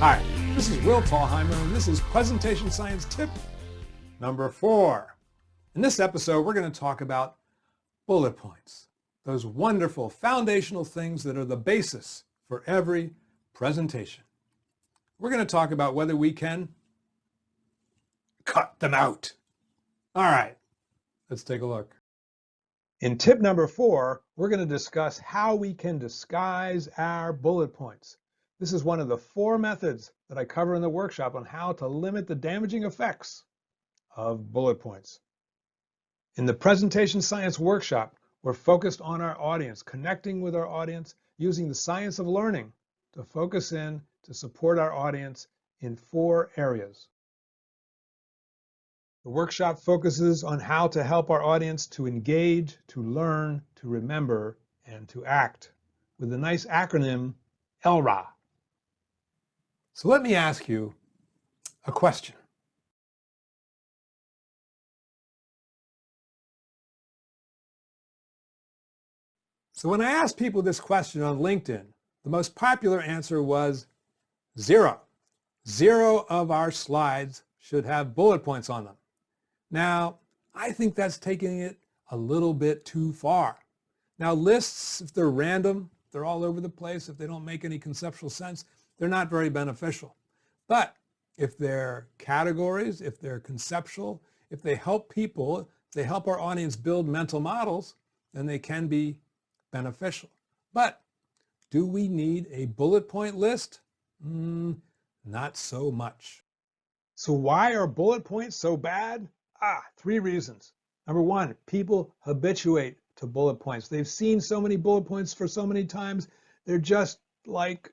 Hi, this is Will Thalheimer, and this is Presentation Science Tip number 4. In this episode, we're going to talk about bullet points, those wonderful foundational things that are the basis for every presentation. We're going to talk about whether we can cut them out. All right, let's take a look. In tip number 4, we're going to discuss how we can disguise our bullet points. This is one of the 4 methods that I cover in the workshop on how to limit the damaging effects of bullet points. In the Presentation Science workshop, we're focused on our audience, connecting with our audience, using the science of learning to focus in to support our audience in 4 areas. The workshop focuses on how to help our audience to engage, to learn, to remember, and to act with the nice acronym LRA. So let me ask you a question. So when I asked people this question on LinkedIn, the most popular answer was 0. 0 of our slides should have bullet points on them. Now, I think that's taking it a little bit too far. Now, lists, if they're random, they're all over the place, if they don't make any conceptual sense, they're not very beneficial. But if they're categories, if they're conceptual, if they help people, if they help our audience build mental models, then they can be beneficial. But do we need a bullet point list? Not so much. So why are bullet points so bad? 3 reasons. Number 1, people habituate to bullet points. They've seen so many bullet points for so many times, they're just like,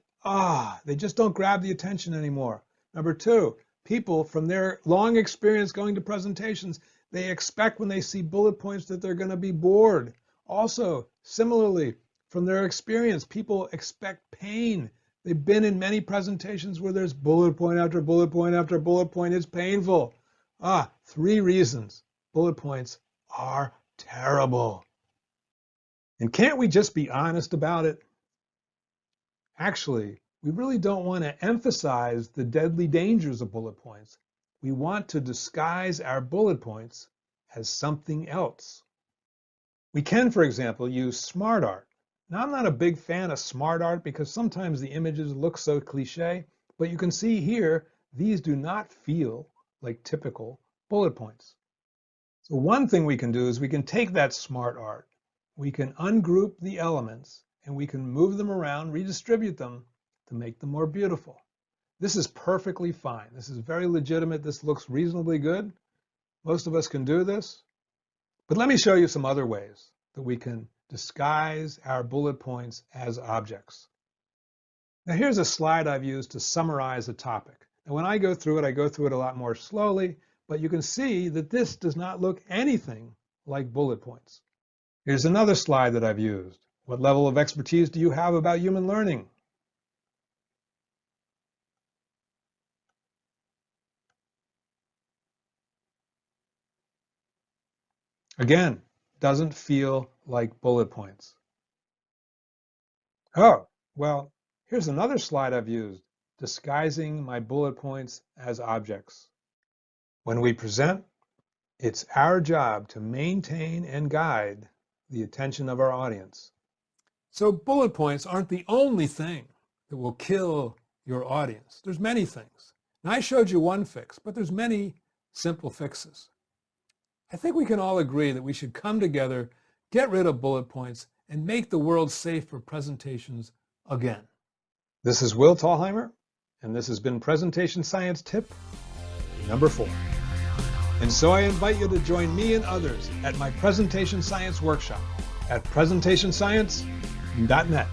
they just don't grab the attention anymore. Number 2, people from their long experience going to presentations, they expect when they see bullet points that they're going to be bored. Also, similarly, from their experience, people expect pain. They've been in many presentations where there's bullet point after bullet point after bullet point. It's painful. 3 reasons bullet points are terrible. And can't we just be honest about it? Actually, we really don't want to emphasize the deadly dangers of bullet points. We want to disguise our bullet points as something else. We can, for example, use SmartArt. Now, I'm not a big fan of SmartArt because sometimes the images look so cliche, but you can see here, these do not feel like typical bullet points. So one thing we can do is we can take that SmartArt, we can ungroup the elements, and we can move them around, redistribute them to make them more beautiful. This is perfectly fine. This is very legitimate. This looks reasonably good. Most of us can do this. But let me show you some other ways that we can disguise our bullet points as objects. Now here's a slide I've used to summarize a topic. And when I go through it a lot more slowly, but you can see that this does not look anything like bullet points. Here's another slide that I've used. What level of expertise do you have about human learning? Again, doesn't feel like bullet points. Well, here's another slide I've used, disguising my bullet points as objects. When we present, it's our job to maintain and guide the attention of our audience. So bullet points aren't the only thing that will kill your audience. There's many things. And I showed you one fix, but there's many simple fixes. I think we can all agree that we should come together, get rid of bullet points, and make the world safe for presentations again. This is Will Thalheimer, and this has been Presentation Science Tip number 4. And so I invite you to join me and others at my Presentation Science workshop at presentationscience.net.